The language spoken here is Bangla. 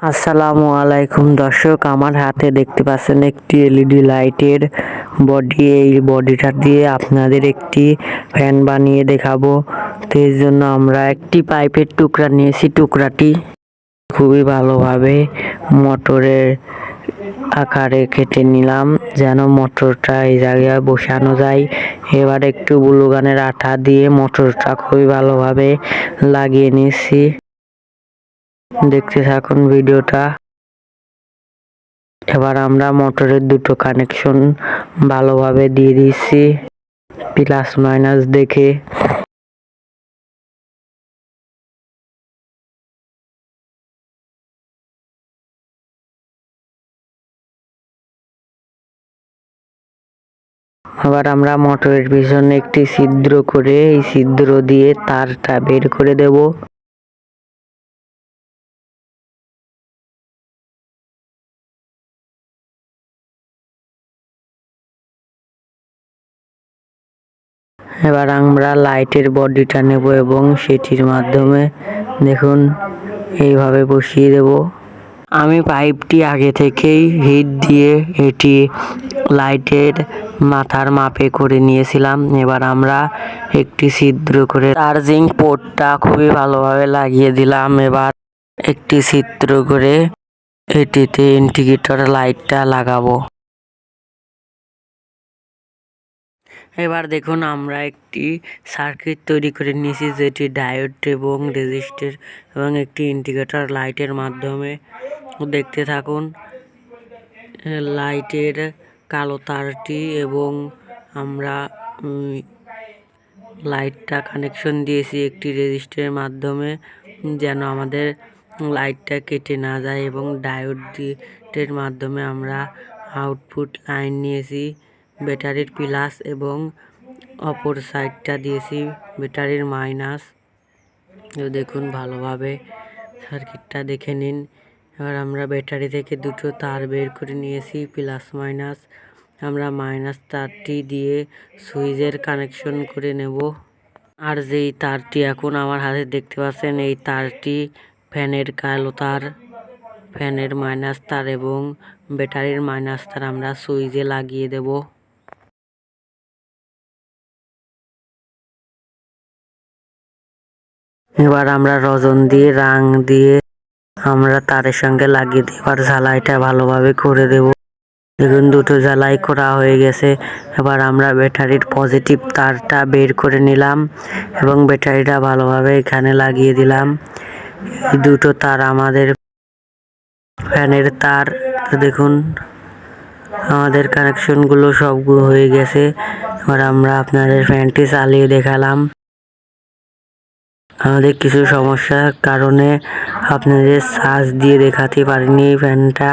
আসসালামু আলাইকুম দর্শক, আমার হাতে দেখতে পাচ্ছেন একটি এলইডি লাইটের বডি। এই বডিটা দিয়ে আপনাদের একটি ফ্যান বানিয়ে দেখাবো। তো এর জন্য আমরা একটি পাইপের টুকরা নিয়েছি। টুকরাটি খুবই ভালোভাবে মোটরের আকারে কেটে নিলাম, যেন মোটরটা এই জায়গায় বসানো যায়। এবার একটু গ্লুগানের আঠা দিয়ে মোটরটা খুবই ভালোভাবে লাগিয়ে নিয়েছি। দেখতে থাকুন ভিডিওটা। এবার আমরা মোটরের দুটো কানেকশন ভালোভাবে দিয়ে দিচ্ছি প্লাস মাইনাস দেখে। আবার আমরা মোটরের পিছনে একটি ছিদ্র করে এই ছিদ্র দিয়ে তারটা বের করে দেব। এবার আমরা লাইটের বডিটা নেব এবং সেটির মাধ্যমে দেখুন এইভাবে বসিয়ে দেব। আমি পাইপটি আগে থেকেই হিট দিয়ে এটি লাইটের মাথার মাপে করে নিয়েছিলাম। এবার আমরা একটি ছিদ্র করে চার্জিং পোর্টটা খুবই ভালোভাবে লাগিয়ে দিলাম। এবার একটি ছিদ্র করে এটিতে ইন্ডিকেটর লাইটটা লাগাবো। এবার দেখুন আমরা একটি সার্কিট তৈরি করে নিয়েছি, যেটি ডায়োড এবং রেজিস্টার এবং একটি ইন্ডিকেটর লাইটের মাধ্যমে। দেখতে থাকুন। লাইটের কালো তারটি এবং আমরা লাইটটা কানেকশন দিয়েছি একটি রেজিস্টারের মাধ্যমে, যেন আমাদের লাইটটা কেটে না যায়। এবং ডায়োডের মাধ্যমে আমরা আউটপুট লাইন নিয়েছি ব্যাটারির প্লাস এবং অপর সাইডটা দিয়েছি ব্যাটারির মাইনাস। দেখুন ভালোভাবে সার্কিটটা দেখে নিন। এবার আমরা ব্যাটারি থেকে দুটো তার বের করে নিয়েছি প্লাস মাইনাস। আমরা মাইনাস তারটি দিয়ে সুইচের কানেকশন করে নেব। আর যেই তারটি এখন আমার হাতে দেখতে পাচ্ছেন, এই তারটি ফ্যানের কালো তার, ফ্যানের মাইনাস তার এবং ব্যাটারির মাইনাস তার আমরা সুইচে লাগিয়ে দেব। এবার আমরা রজন দিয়ে রাং দিয়ে আমরা তারের সঙ্গে লাগিয়ে দিই। এবার ঝালাইটা ভালোভাবে করে দেব। দেখুন দুটো ঝালাই করা হয়ে গেছে। এবার আমরা ব্যাটারির পজিটিভ তারটা বের করে নিলাম এবং ব্যাটারিটা ভালোভাবে এখানে লাগিয়ে দিলাম। দুটো তার আমাদের ফ্যানের তার। দেখুন আমাদের কানেকশনগুলো সবগুলো হয়ে গেছে। এবার আমরা আপনাদের ফ্যানটি চালিয়ে দেখালাম। আমাদের কিছু সমস্যার কারণে আপনাদের চার্জ দিয়ে দেখাতে পারিনি ফ্যানটা।